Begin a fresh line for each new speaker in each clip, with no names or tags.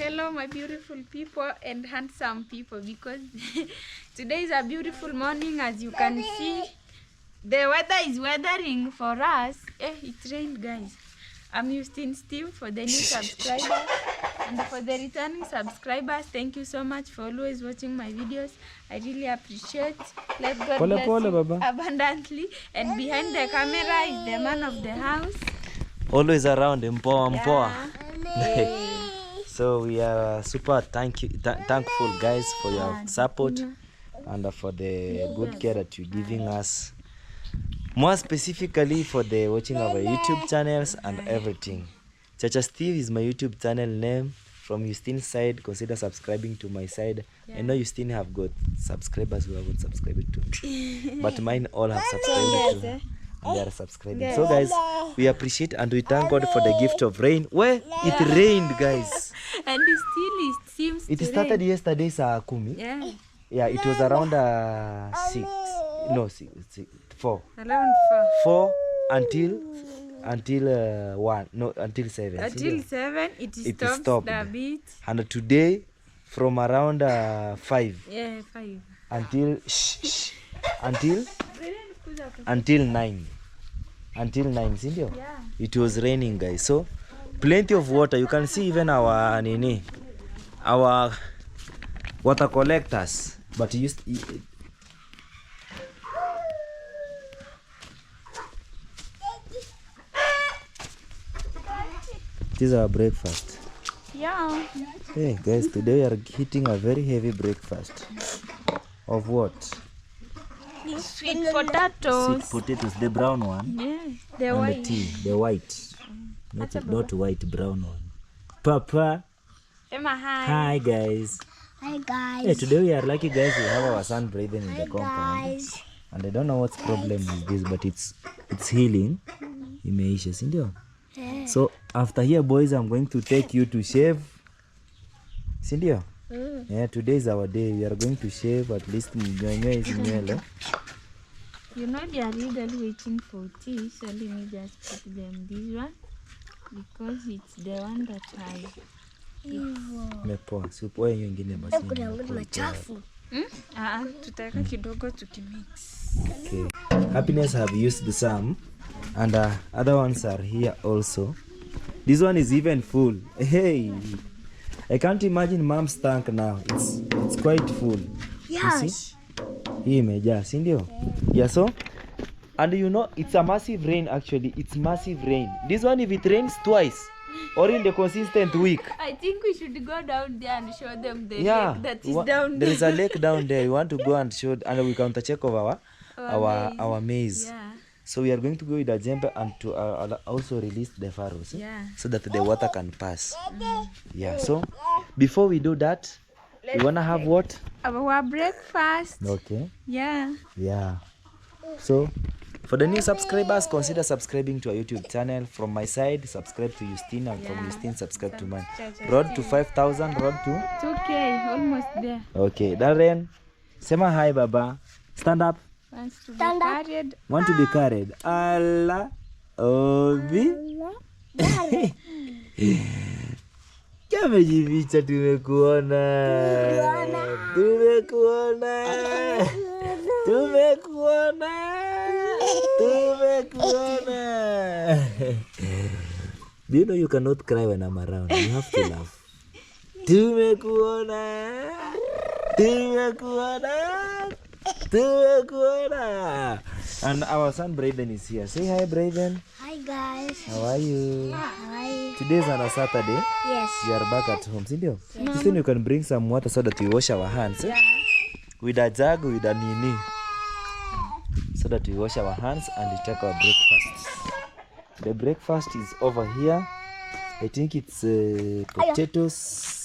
Hello my beautiful people and handsome people, because today is a beautiful morning. As you can see, the weather is weathering for us. It rained, guys. I'm Justine Steve for the new subscribers, and for the returning subscribers, thank you so much for always watching my videos. I really appreciate. Let God bless you abundantly. And behind the camera is the man of the house,
always around mpoa. So we are super thankful guys for your support and for the good care that you're giving us, more specifically for the watching our YouTube channels and everything. Chacha Steve is my YouTube channel name. From Justine's side, consider subscribing to my side. I know Justine have got subscribers who haven't subscribed to me, but mine all have subscribed to. They are subscribing. So guys, we appreciate and we thank God for the gift of rain. Where it rained, guys.
And it seems
it started rain. Yesterday saa 10. Yeah, it was around 4.
Around
4 until 1. No, until 7.
Until 7 it stopped a bit.
And today from around 5.
Yeah, 5.
Until 9. Until 9, sindio? Yeah. It was raining, guys. So plenty of water. You can see even our water collectors. But this is our breakfast.
Yeah.
Hey guys, today we are eating a very heavy breakfast. Of what?
Sweet potatoes.
Sweet potatoes, the brown one.
Yeah, the
and
white.
The tea, the white. Not white, brown one. Papa.
Emma, hi.
Hi guys.
Hi guys.
Hey, today we are lucky guys. We have our son breathing in the compound.
Guys.
And I don't know what's problem with this, but it's healing. Imeisha, sindio?
Yeah.
So after here, boys, I'm going to take you to shave. Sindio? Yeah, today is our day. We are going to shave at least mnyonyo is nywele.
You know they are legally waiting for tea, so let me just put them this one because it's the one that I
mepoa. Sipo hiyo nyingine basi.
Kuna machafu.
Tutaweka kidogo tukimix.
Okay. Happiness have used some and other ones are here also. This one is even full. Hey. I can't imagine mom's tank now. It's quite full.
Yes.
You see? Hii imejaa, si ndio? Yeah, so and you know it's a massive rain actually. It's massive rain. This one if it rains twice or in the consistent week.
I think we should go down there and show them the lake that is down there.
There is a lake down there. We want to go and show and we counter check of our maize.
Yeah.
So we are going to go with a jembe and to also release the furrows, so that the water can pass. Yeah. So before we do that, we wanna have what?
Our breakfast.
Okay.
Yeah.
Yeah. So for the new subscribers, consider subscribing to our YouTube channel. From my side, subscribe to Justine, and from Justine, subscribe to mine. Road to 5,000. Road to
2K, almost there.
Okay. Darren, sema hi, Baba. Stand up.
Wants to be carried.
Want to be carried. Allah. Obi. Kamejificha, tumekuona. Do you know you cannot cry when I'm around? You have to laugh. Tumekuona. And our son Braden is here. Say hi, Braden.
Hi guys.
How are you?
Hi.
Today is on a Saturday.
Yes.
We are back at home, sindio? Yes. You can bring some water so that we wash our hands.
Yeah.
With a jug, with a nini. So that we wash our hands and we take our breakfast. The breakfast is over here. I think it's potatoes.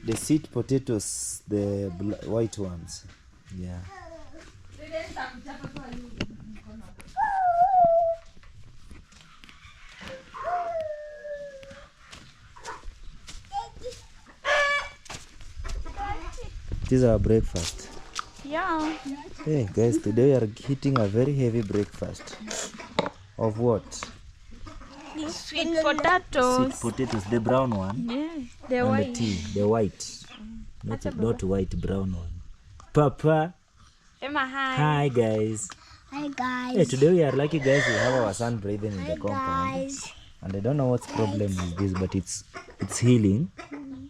The sweet potatoes, the white ones. Yeah. This is our breakfast.
Yeah.
Hey guys, today we are eating a very heavy breakfast. Of what?
Sweet potatoes.
Sweet potatoes, the brown one.
Yeah, the
And
white.
the tea, the white. Not white, brown one. Papa.
Emma, hi.
Hi guys.
Hi guys.
Hey, today we are lucky guys. We have our son breathing in the
Hi
compound.
guys.
And I don't know what's problem with this, but it's healing.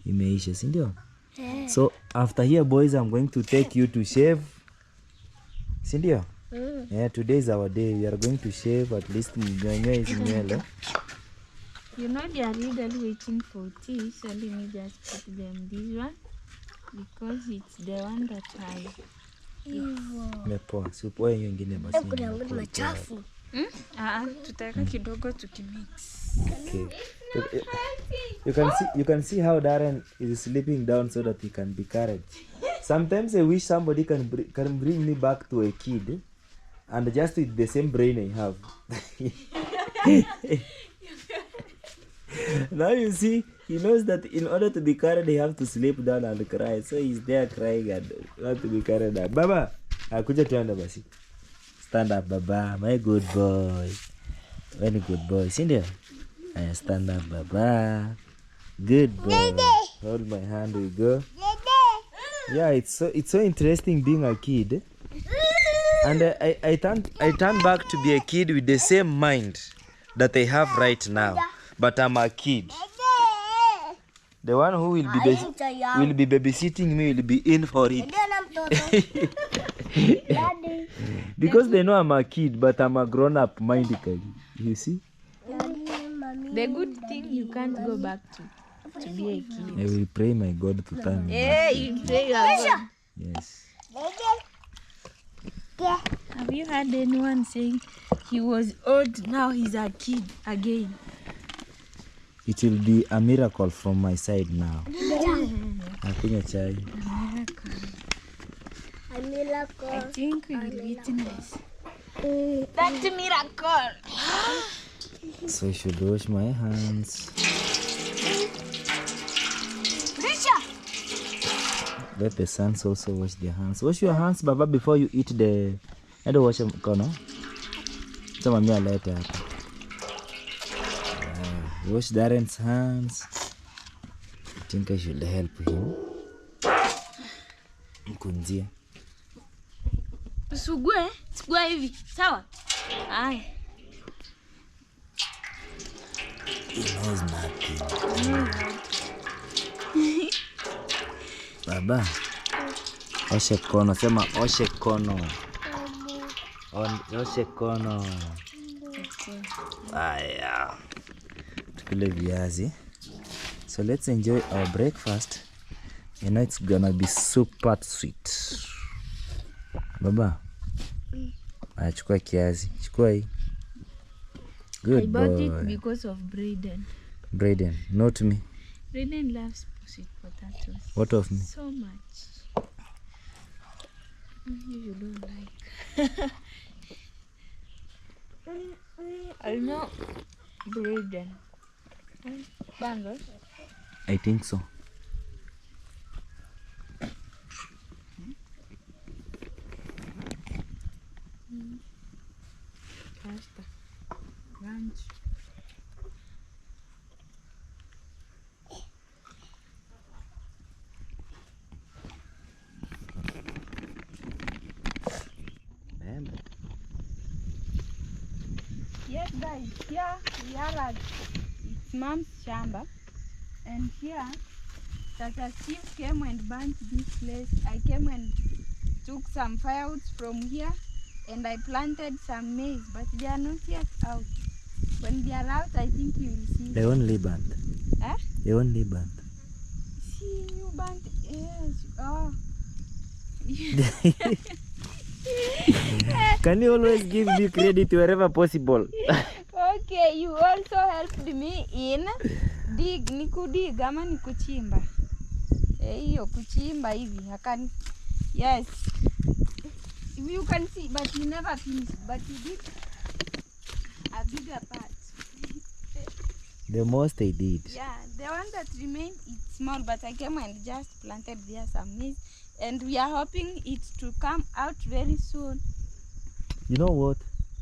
Imeisha, si ndio?
Yeah.
So after here boys, I'm going to take you to shave. Si ndio? Yeah, today is our day. We are going to shave at least mnyonyo hizi nywele.
You know they are legally waiting for tea, so let me just put them this one because it's the one that has.
Mepoa. Si upoe hiyo ingine basi.
Kuna nguo machafu.
Tutaweka kidogo tukimix.
Okay. You can see how Darren is sleeping down so that he can be carried. Sometimes I wish somebody can bring me back to a kid, and just with the same brain I have. Now you see, he knows that in order to be carried, he have to sleep down and cry. So he's there crying and want to be carried up. Baba, akuja tuende basi. Stand up, Baba. My good boy. Very good boy. See there? Stand up, Baba. Good boy. Hold my hand, we go. Yeah, it's so interesting being a kid. And I turn back to be a kid with the same mind that I have right now. But I'm a kid. The one who will be babysitting me will be in for it. Because they know I'm a kid, but I'm a grown-up mind. You see?
The good thing you can't go back to be a kid.
I will pray my God to turn me
Yeah,
back.
you pray your God.
Yes.
Have you heard anyone saying he was old, now he's a kid again?
It will be a miracle from my side now. Nakunywa chai.
A miracle.
I think we will be eating this. That's a miracle.
So I should wash my hands. Let the sons also wash their hands. Wash your hands, Baba, before you eat the... I don't wash mkono. Tama mia lete hapa. Wash Darren's hands. I think I should help him. Mkunzie.
Sugue hivi. Sawa? Haya.
He knows nothing. Baba. Oshe kono. Sema oshe kono. Oshe kono. Aya. Tukule viazi. So let's enjoy our breakfast. You know it's gonna be super sweet. Baba. Aya, chukua kiazi. Chukua hii. Good
I bought
boy.
it because of Braden.
Braden, not me.
Braden loves sweet potatoes.
What of me?
So much. You don't like. I know Braden. Bangles.
I think so.
Pasta. Lunch. Yes guys, here we are at it's mom's Shamba, and here Tata Steve came and burnt this place. I came and took some firewoods from here and I planted some maize, but they are not yet out. When they are out, I think you will see.
They only burnt.
Eh?
They only burnt.
See, you burnt. Yes. Oh.
Can you always give me credit wherever possible?
Okay, you also helped me in dig, nikudig ama nikuchimba. Hiyo kuchimba hivi. Yes. You can see, but you never finished. But you did a bigger part.
The most I did.
Yeah, the one that remained is small, but I came and just planted there some maize, and we are hoping it to come out very soon.
You know what?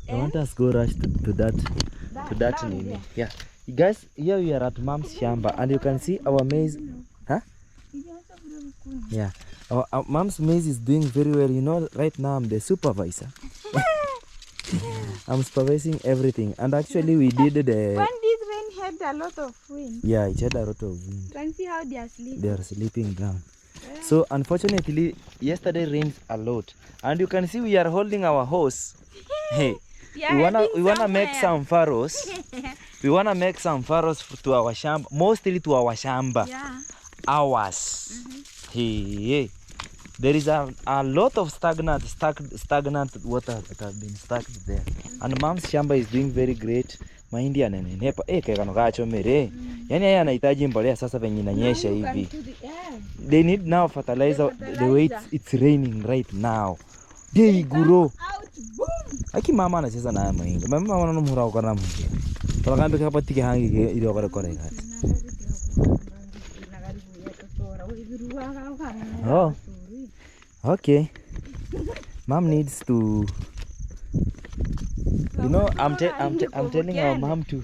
I want us go rush to that to that nini. Yeah. You guys, here we are at Mom's Shamba and you can see our maize. Huh? Yeah. Our Mom's maize is doing very well. You know, right now I'm the supervisor. I'm supervising everything. And actually we did the...
When this rain had a lot of wind.
Yeah, it had a lot of wind.
You can see how they are sleeping.
They are sleeping down. Yeah. So unfortunately, yesterday rained a lot. And you can see we are holding our horse. Hey. We wanna make some furrows. We wanna make some furrows to our shamba, mostly to our shamba.
Yeah.
Ours. Hey. There is a lot of stagnant water that have been stuck there. And Mom's shamba is doing very great. Mahindi yananenepa. Kano kachomere. Yani haya yanahitaji mbolea sasa venye inanyesha hivi. They need now fertilizer the way it's raining right now. They grow. Aki mama anacheza na mahindi. Mama anamhura kwa na mahindi. Tunakambe kapa tiki hangi ile kwa kore kati. Oh. Okay. Mom needs to, you know, I'm telling our mom to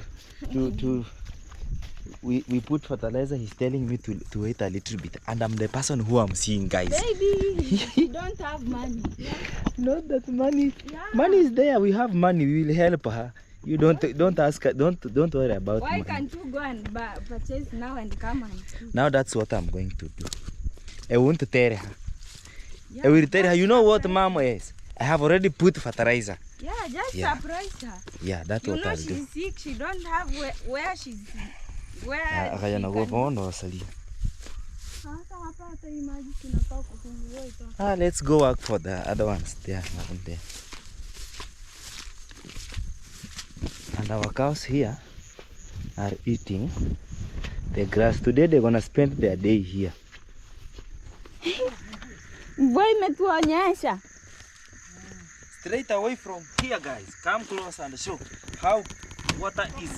we put fertilizer. He's telling me to wait a little bit, and I'm the person who I'm seeing, guys.
Baby, you don't have money. Yeah.
Not that money.
Yeah.
Money is there. We have money. We will help her. You don't ask her. Don't worry about
Why
money.
can't you go and purchase now and come and do?
Now that's what I'm going to do. I won't tell her.
Yeah,
I will tell her. You know what, Mom is? I have already put fertilizer.
Yeah, just surprise her.
Yeah, that's what I'll do.
She's sick. She don't have where she's. Where
let's go work for the other ones. They are not there. And our cows here are eating the grass. Today they're gonna spend their day here. Straight away from here, guys. Come close and show how water is.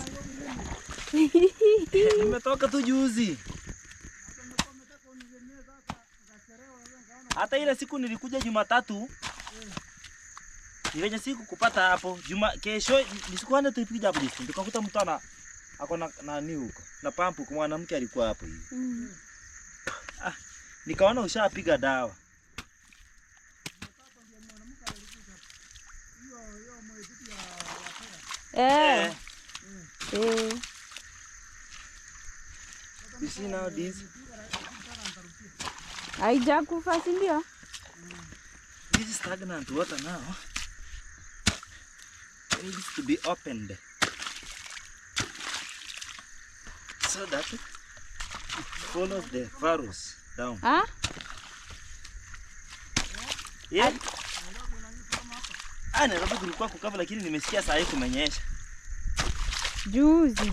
Nimetoka tu juzi. Hata ile siku nilikuja Jumatatu. Ile siku kupata hapo. Kesho nisikuana tuipija hapo district. Tukakuta mtu ako na nani huko. Na pampu kwa mwanamke alikuwa hapo hivi. Nikaona ushapiga dawa. You see now this?
Haijakufa si ndio?
This is stagnant water now. It needs to be opened so that it follows the furrows down.
Huh?
Yeah. Nairobi kulikuwa kukava lakini nimesikia saa hii kumenyesha.
Juzi.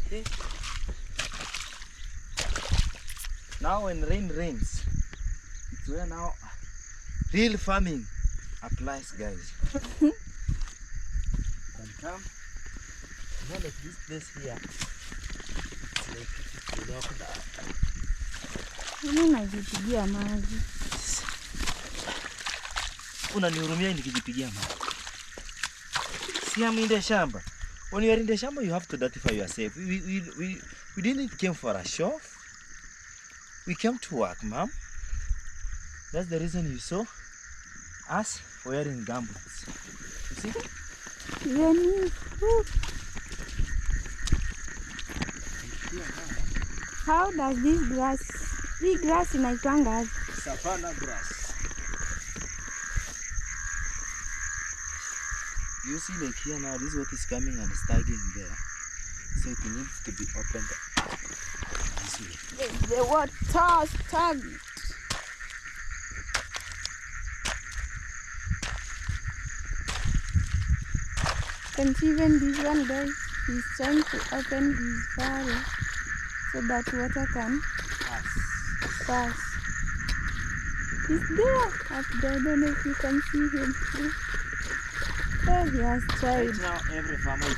Okay. Now when rain rains, it's where now real farming applies, guys. You can come. You know, like this place here. It's like it's locked down.
Mimi najipigia maji.
Unanihurumia nikijipigia maji. See, I'm in the shamba. When you are in the shamba, you have to identify yourself. We didn't come for a show. We came to work, Mom. That's the reason you saw us wearing gumboots. You see?
Really? How does this grass inaitwanga?
Savannah grass. You see, like here now, this is what is coming and stagging there. So it needs to be opened this way.
The water stagnant. Can see even this one guy is trying to open his furrow so that water can pass. He's there up there. I don't know if you can see him. Oh, he has tried.
Right now, every farmer is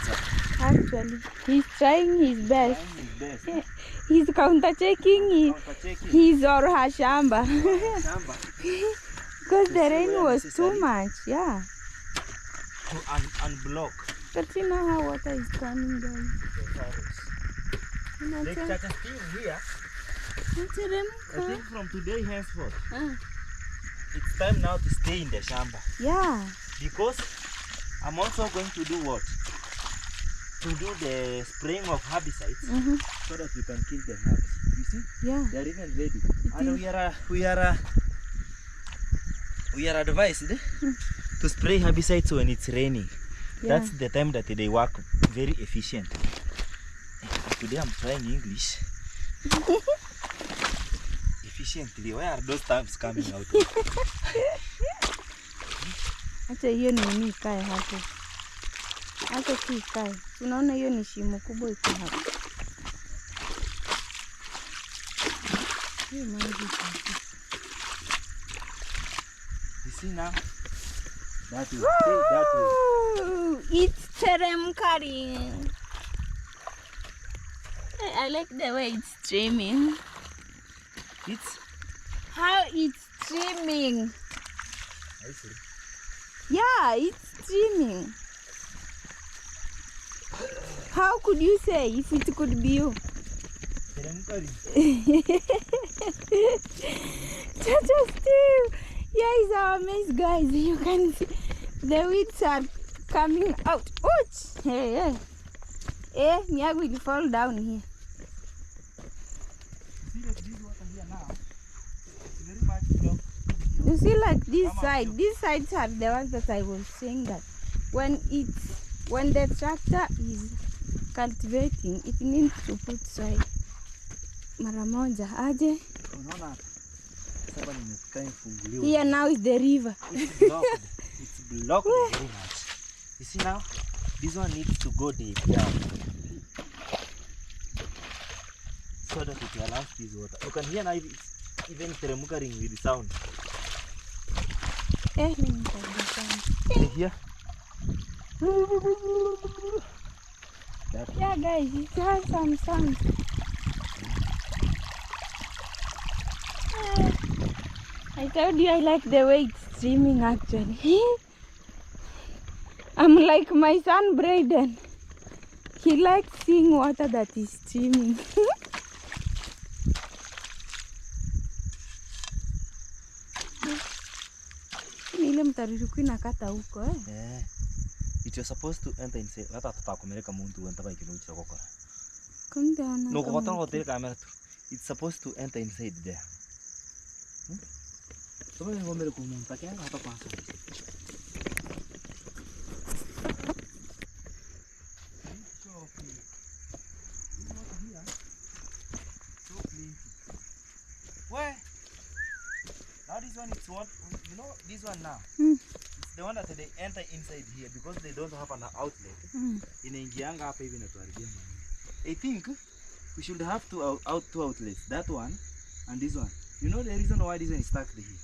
Actually, he's trying his best.
Trying his best.
He's counter-checking
Counter-checking.
his or her shamba.
Shamba.
Because
To
the
see
rain
where
was
necessary.
too much, yeah.
To unblock
But see now how water is coming down.
the furrows. Like Chacha Steve here, I think from today henceforth, it's time now to stay in the shamba.
Yeah.
Because I'm also going to do what? To do the spraying of herbicides so that we can kill the herbs. You see?
Yeah.
They are even ready. And we are advised to spray herbicides when it's raining.
Yeah.
That's the time that they work very efficient. Today I'm trying English. Efficiently. Where are those terms coming out?
Acha hiyo nini ikae hapo. Acha tu ikae. Unaona hiyo ni shimo kubwa iko hapo. Hiyo maji hapo.
You see now? That way. Stay that way.
It's teremkaring. I like the way it's streaming.
It's
How it's streaming.
I see.
Yeah, it's streaming. How could you say if it could be you? Chacha Steve! Here is our mess, guys. You can see the weeds are coming out. Ouch! Hey, hey. Eh, Mia will fall down here.
See that this water here now? It's very much blocked.
You see, like this side, these sides are the ones that I was saying that when the tractor is cultivating, it needs to put soil. Mara moja aje.
Unaona sasa nimefika ifunguliwa.
Here now is the river.
It's blocked. It's blocked very much. You see now? This one needs to go deep down. So that it allows this water. You can hear now it's even teremkaring with the sound.
Eh, let me try this one.
Can you hear?
Yeah, guys, it has some sound. I told you I like the way it's streaming actually. I'm like my son Brayden. He likes seeing water that is streaming. Ile mtaririko inakata huko eh.
Yeah. It was supposed to enter inside. Hata tutakomeleka muntu wenda bike no chako kora.
Kunde ona.
No ko hotel camera. It's supposed to enter inside there. Toma ngombe ko muntu akanga hata kwanza. Where? Now this one is what you know this one now. It's the one that they enter inside here because they don't have an outlet. Inaingianga hapa hivi natuharibia mali. I think we should have two outlets, that one and this one. You know the reason why this one is stuck here?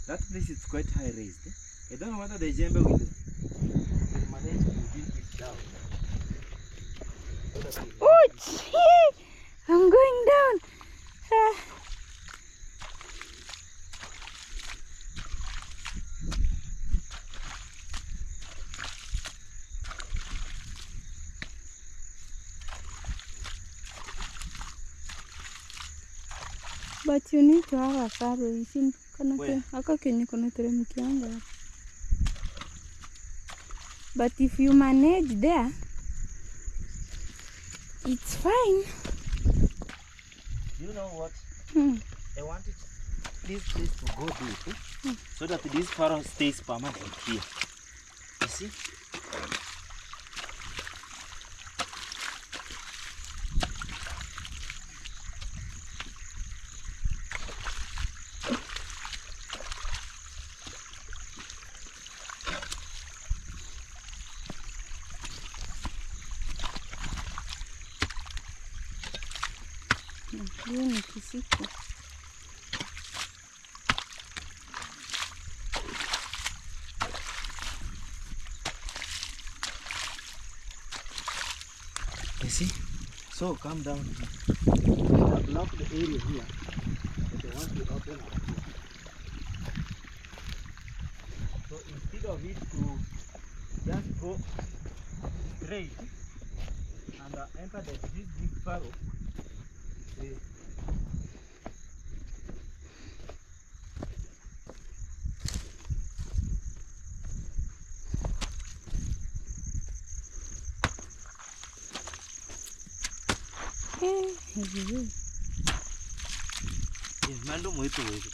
That place is quite high raised. I don't know whether the jembe will manage to dig it down.
Ouch! I'm going down. But you need to have a furrow. You see, but if you manage there, it's fine.
You know what? I wanted this place to go deep so that this furrow stays permanent here. You see?
Hiyo ni kisiko.
So come down here. I block the area here. But I want to open up here. So instead of it to just go straight and enter this big furrow, mando muito hoje.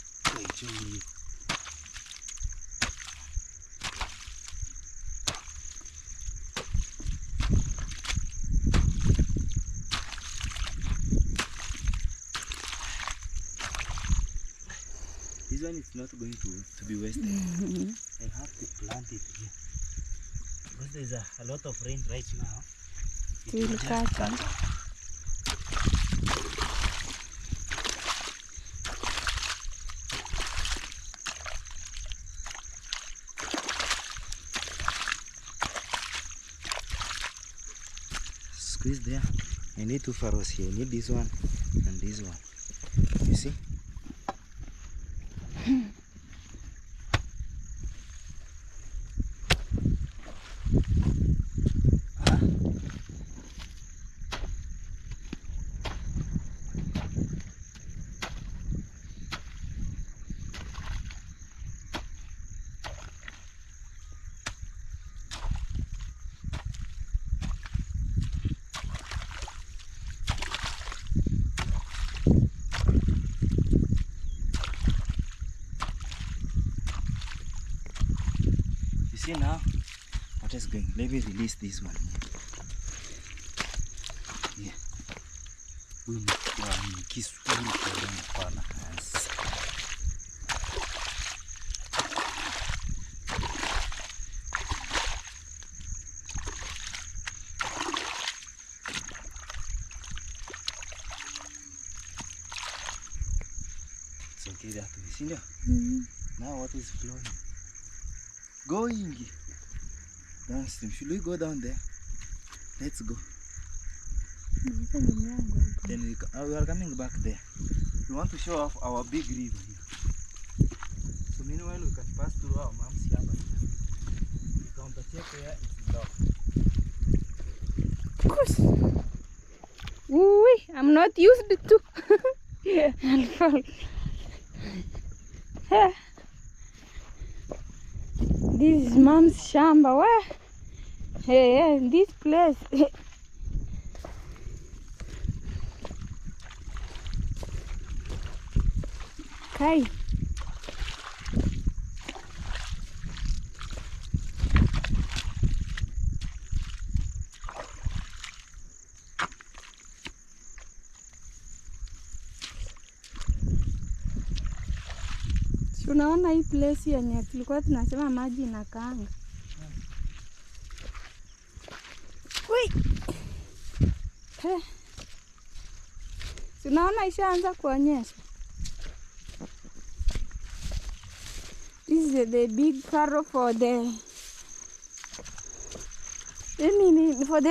This one is not going to be wasted. I have to plant it here. Because there's a lot of rain right now. It will just cut. Squeeze there. I need 2 furrows here. I need this one and this one. You see? See now what is going. Let me release this one here. It's okay that way. See now? Now what is flowing? Going downstream. Should we go down there? Let's go. Then we are coming back there. We want to show off our big river here. So meanwhile we can pass through our mom's Shamba. We can check where it's blocked.
Of course. Ooh, I'm not used to. I'll fall. This is mom's Shamba. Where? Hey, this place. Kai. Unaona hii place yenye tulikuwa tunasema maji inakaanga. Unaona ishaanza kuonyesha. This is the big furrow for the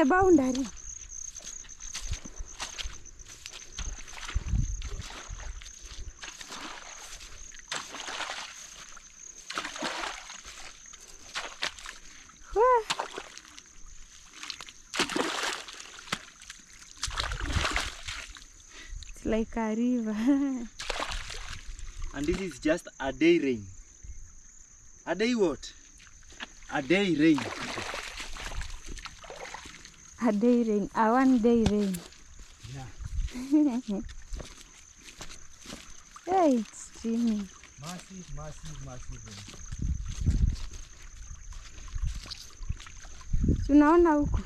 boundary. It's like a river.
And this is just a day rain. A day what? A day rain.
A day rain. A 1 day rain.
Yeah.
Hey, it's streaming.
Massive rain.
Tunaona huko.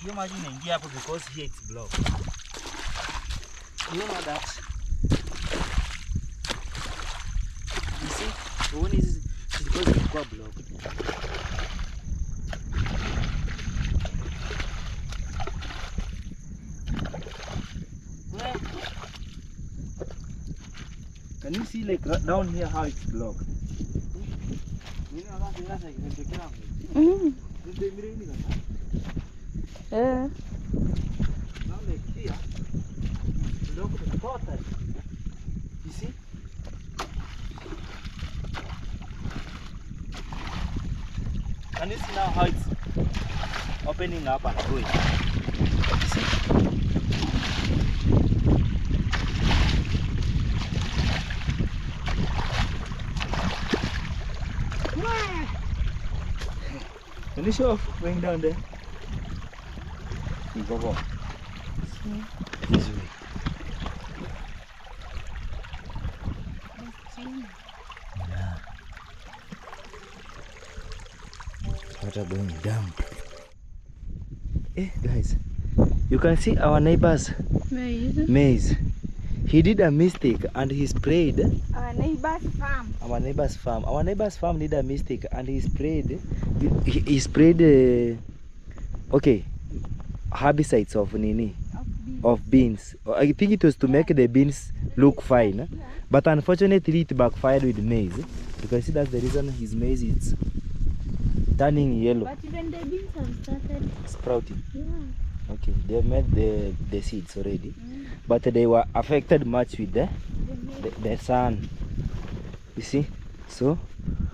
Hiyo maji inaingia hapo because here it's blocked. You know that? You see? The one is because it's got blocked. Where? Can you see like down here how it's blocked?
Yeah.
Now like here, look at the total. You see? And you see now how it's opening up and going. You see? Can you show off going down there? You go. This way. Yeah. Water going down. Hey guys, you can see our neighbor's maize. He did a mistake and he sprayed
Our neighbor's farm.
our neighbor's farm. Our neighbor's farm did a mistake and he sprayed. He sprayed. Okay, herbicides of nini of beans. I think it was to make the beans look fine, but unfortunately it backfired with maize. You can see that's the reason his maize is turning yellow.
But even the beans have started.
Sprouting.
Yeah.
Okay, they made the seeds already, but they were affected much with the sun. You see, so.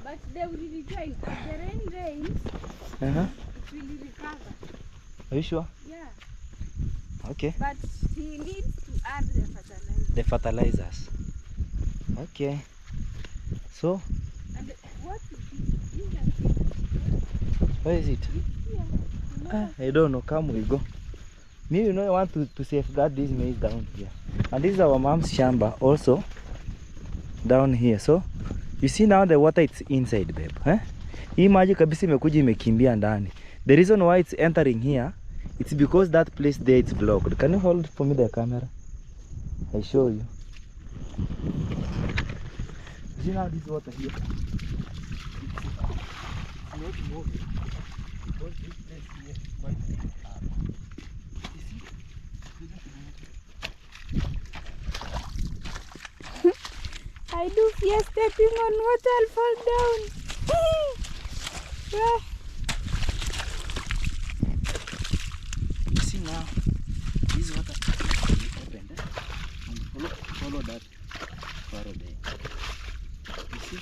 But they will rejoin. If the rain rains, it will recover.
Are you sure?
Yeah.
Okay.
But he needs to add the fertilizer.
The fertilizers. Okay. So,
And what is this? You can see.
where is it?
Yeah.
I don't know. Come, we go. Me, you know, I want to safeguard this maize down here. And this is our mom's shamba also down here. So, you see now the water it's inside, babe. Hii maji kabisa imekuja imekimbia ndani. The reason why it's entering here, it's because that place there it's blocked. Can you hold for me the camera? I show you. See now this water here. It's not moving because this place here is quite hard. You see?
I do fear stepping on water, I'll fall down. Yeah.
You see now, this water is opened and follow that furrow there. You see?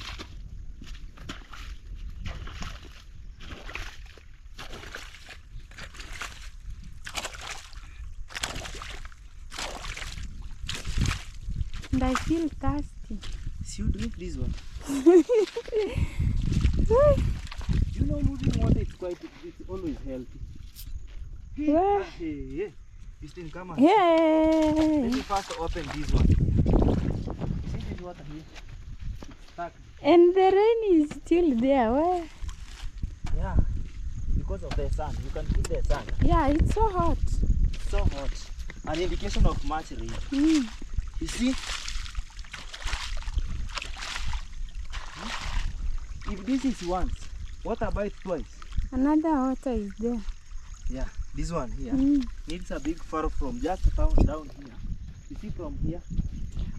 And I feel thirsty.
See you drink this one. You know moving water it's always healthy.
Wow.
Hey, Christine, come on.
Yeah.
Let me first open this one. You see this water here? It's stuck.
And the rain is still there. Where?
Yeah. Because of the sun. You can feel the sun.
Yeah, it's so hot.
It's so hot. An indication of much rain. You see? If this is once, what about twice?
Another water is there.
Yeah, this one here needs a big furrow from just down here. You see from here?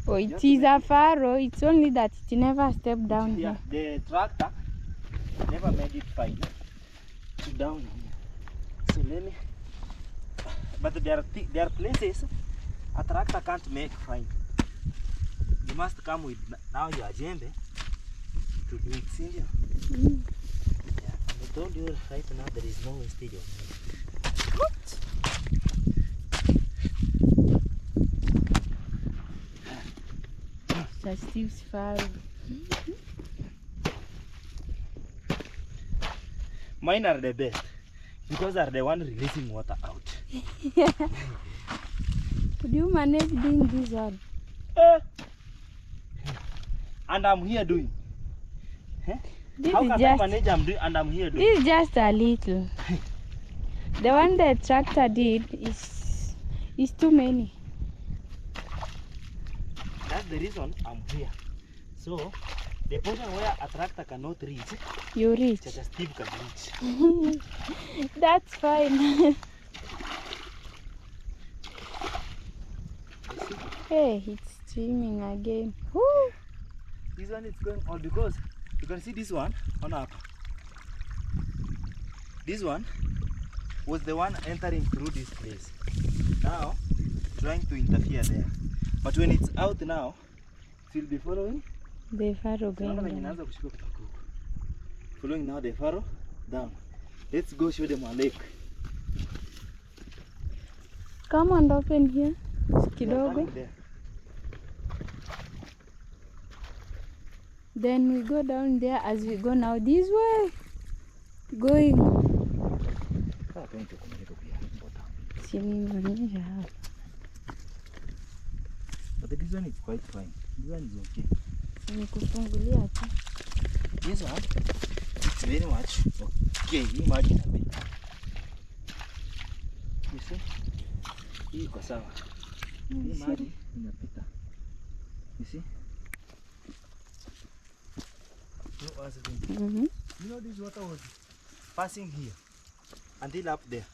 Oh, it is a furrow. It's only that it never stepped down
Yeah,
here.
the tractor never made it fine to down here. So let me. But there are places a tractor can't make fine. You must come with now your jembe to do it, Cynthia. Yeah, and I told you right now there is no wastage of money.
Just Steve's furrow.
Mine are the best because they are the one releasing water out.
Could you manage doing this one?
And I'm here doing.
This
How
is
can I
just
manage? I'm doing, and I'm here doing.
this is just a little. The one the tractor did is too many.
That's the reason I'm here. So the portion where a tractor cannot reach,
You reach.
just Steve can reach.
That's fine. Hey, it's streaming again. Woo.
This one is going all because you can see this one on up. This one was the one entering through this place. Now, trying to interfere there. But when it's out now, it will be following
the furrow going down.
Following now the furrow down. Let's go show them our lake.
Come and open here.
They are
Kidogo.
coming there.
Then we go down there as we go now this way. Going. Sinionyesha hapa.
But this one is quite fine. This one is okay.
Nikufungulia tu.
This one, it's very much okay. Imagine a bit. You see? Hii iko sawa. Hii maji inapita. You see? You know this water was passing here until up there.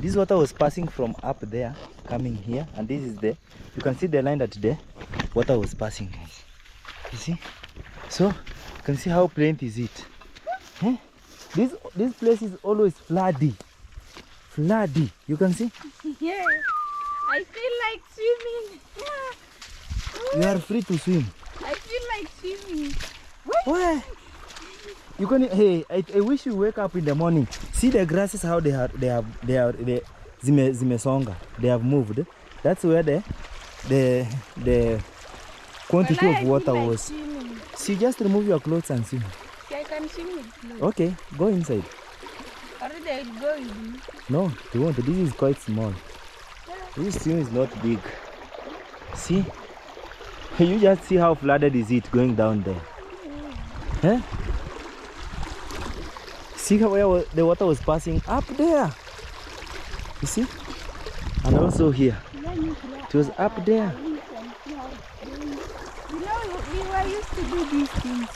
This water was passing from up there, coming here, and this is the, you can see the line that the water was passing, guys. You see? So, you can see how plenty is it. Eh? This place is always floody. Floody. You can see?
Yeah. I feel like swimming.
You are free to swim.
I feel like swimming.
Where? You can. Hey, I wish you wake up in the morning. See the grasses how they zimesonga. They have moved. That's where the quantity of water was.
Swimming.
See, just remove your clothes and swim.
I can swim with clothes.
Okay, go inside.
Already I will go with you.
No, you won't. This is quite small. This swim is not big. See? You just see how flooded is it going down there. Huh? See how where the water was passing up there. You see? And also here. It was up there.
You know, we were used to do these things.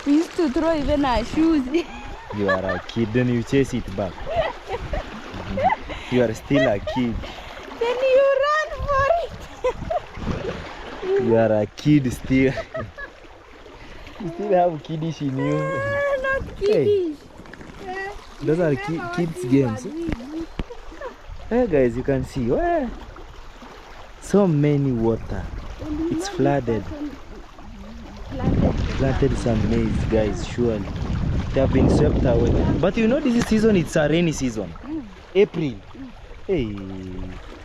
We used to throw even our shoes.
You are a kid, then you chase it back. You are still a kid.
Then you run for it.
You are a kid still. You still have kiddish in you.
Not kiddish.
Those are kids games. Hey guys, you can see where so many water. It's flooded. Planted some maize, guys. Surely they have been swept away. But you know this season, it's a rainy season. April. Hey,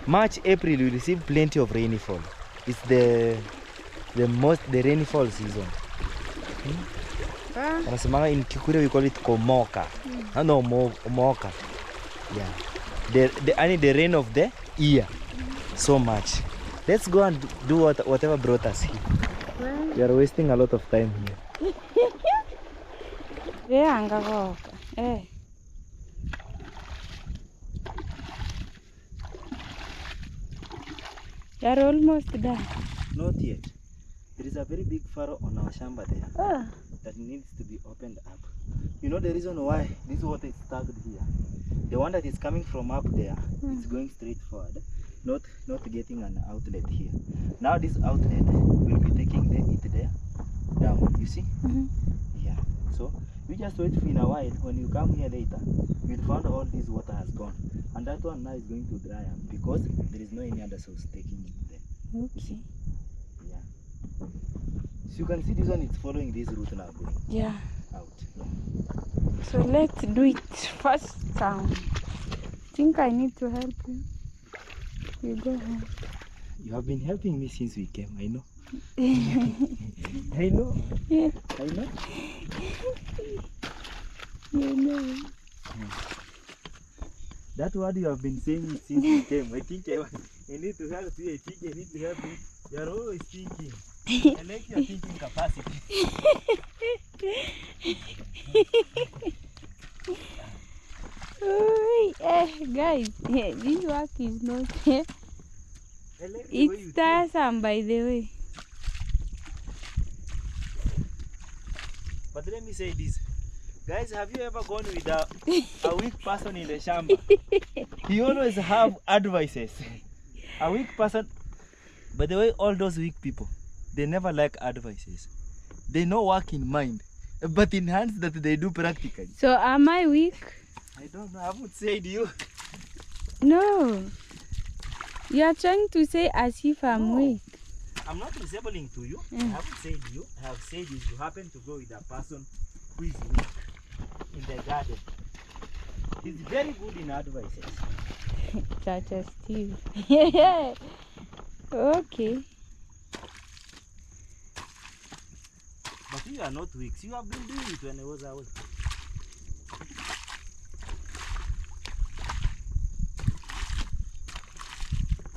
March, April, we receive plenty of rainfall. It's the rainfall season. In Kikuyu we call it komoka. No, moka. Yeah. The rain of the year. So much. Let's go and do whatever brought us here. We are wasting a lot of time here.
You are almost done.
Not yet. There is a very big furrow on our Shamba there that needs to be opened up. You know the reason why this water is stuck here? The one that is coming from up there is going straight forward, not getting an outlet here. Now this outlet will be taking it there down. You see? Yeah. So we just wait for in a while. When you come here later, you'll find all this water has gone, and that one now is going to dry up because there is no any other source taking it there.
Okay.
Yeah. So you can see this one is following this route now going out. Yeah.
So let's do it first. I think I need to help you. You go ahead.
You have been helping me since we came, I know. I know.
Yeah.
I know.
You know.
That word you have been saying it since we came. I think I need to help you. I think I need to help you. You are always thinking. I like your thinking capacity.
Guys, this work is not here.
Like
it's tiresome, by the way.
But let me say this. Guys, have you ever gone with a weak person in the Shamba? He always have advices. A weak person. By the way, all those weak people, they never like advices. They know work in mind, but in hands that they do practically.
So am I weak?
I don't know. I haven't said you.
No. You are trying to say as if I'm
No.
weak.
I'm not disabling to you. I haven't said you. I have said if you happen to go with a person who is weak in the garden. He's very good in advices.
Such as Steve. Yeah. Okay.
But you are not weak. You have been doing it when I was away.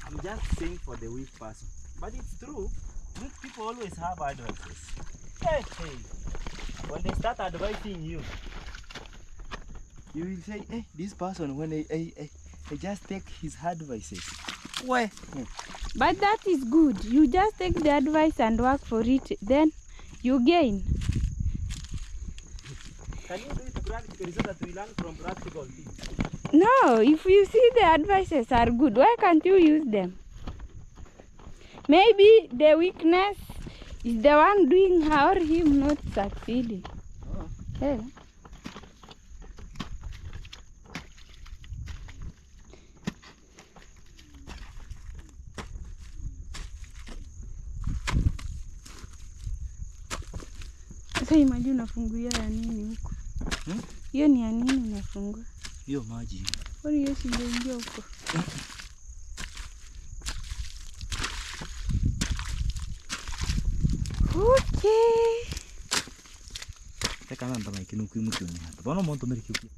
I'm just saying for the weak person. But it's true. Weak people always have advices. Hey, hey. When they start advising you, you will say, hey, this person, when I just take his advices. Why?
But that is good. You just take the advice and work for it. Then you gain.
Can you do it practically so that we learn from practical things?
No, if you see the advices are good, why can't you use them? Maybe the weakness is the one doing her or him not succeeding.
Oh.
Yeah. Sasa imagine unafungulia ya nini huko? Hiyo ni ya nini unafungua?
Hiyo maji.
Kwani hiyo si ndio ingia huko? Okay.
Teka namba maikinu kuimuki ni hapa. Bwana monto meriki uki.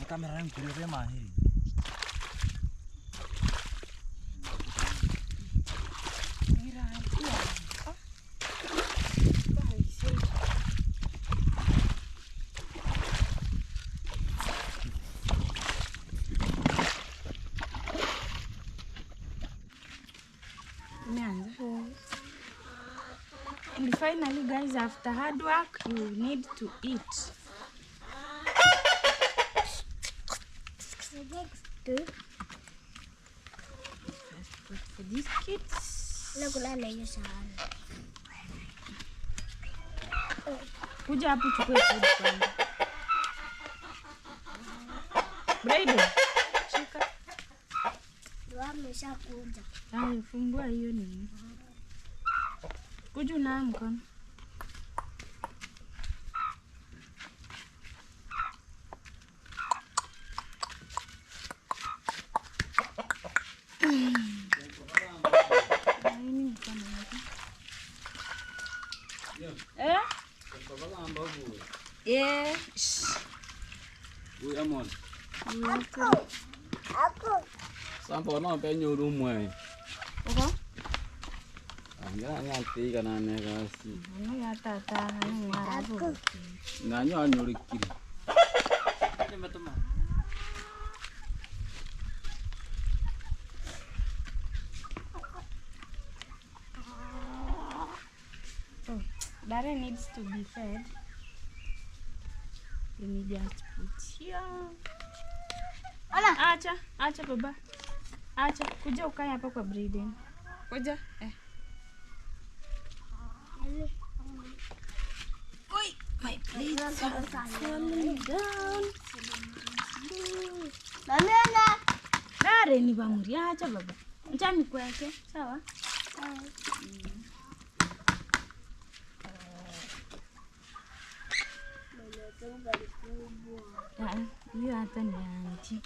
Kamera yangu kule mahiri.
And finally, guys, after hard work, you need to eat. For these kids. Kuja hapo chukue food kwanza. Brady, shika.
Ameshakuja.
Haya, fungua hiyo nini. Kuja unawa mkono. Yeah.
Vui amon. Sampo no pe nyu ru mwe.
Oho.
Anga nya ti kana ne ka si.
Ano ya tata ano ngarabu.
Nga nyo nyu ri kiri.
Oh, Darren needs to be fed. Let me just put here. Ana, acha baba. Acha, kuja ukae hapa kwa breeding. Kuja. Oi, my plate is falling down.
Mami ana.
Darren bamuri, acha baba. Acha nikuweke, sawa? Hiyo hata ni anti.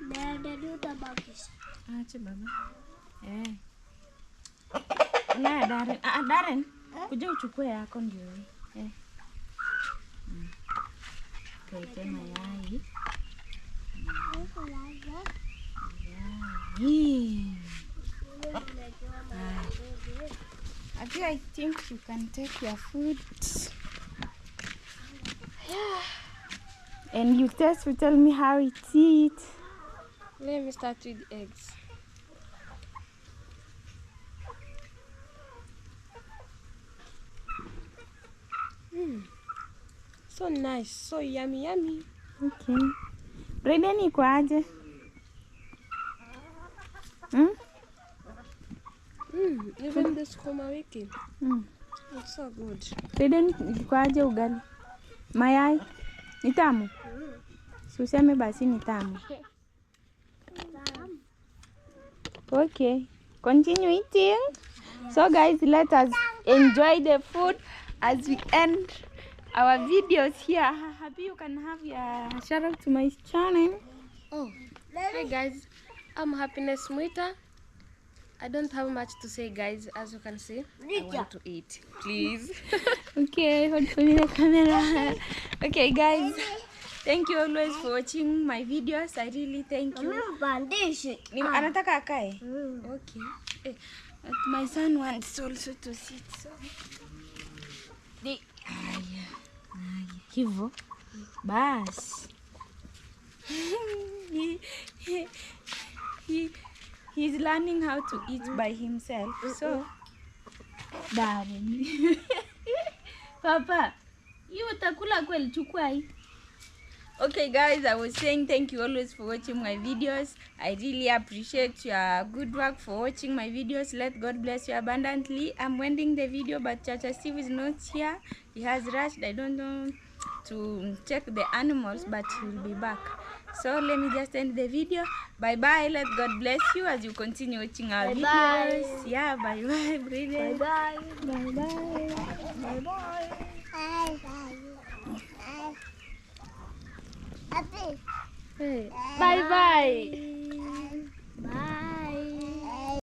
Dada utabakisha.
Acha baba. Na Darren, Darren, kuja uchukue yako ndio. Tuweke mayai. I think you can take your food. And you test to tell me how it is.
Let me start with eggs. So nice, so yummy, yummy.
Okay. Brayden iko aje?
Even the skuma wiki. It's so good.
Brayden iko aje ugali? Mayai? Ni tamu? Si useme basi ni tamu. Okay. Continue eating. So guys, let us enjoy the food as we end our videos here. Happy you can have your shout out to my channel.
Oh, hi guys. I'm Happiness Mwita. I don't have much to say, guys. As you can see, I want to eat. Please.
Okay, hold for me the camera. Okay, guys. Thank you always for watching my videos. I really thank you. Anataka akae? Okay. But my son wants also to sit. So. Hivyo. Bas. He's learning how to eat by himself. So, Darren. Papa, you utakula kweli, chukua hii. Okay guys, I was saying thank you always for watching my videos. I really appreciate your good work for watching my videos. Let God bless you abundantly. I'm ending the video, but Chacha Steve is not here. He has rushed. I don't know to check the animals, but he'll be back. So let me just end the video. Bye bye. Let God bless you as you continue watching our videos. Yeah, bye bye, Brady.
Bye.
Bye bye. Bye bye.
Happy.
Bye bye.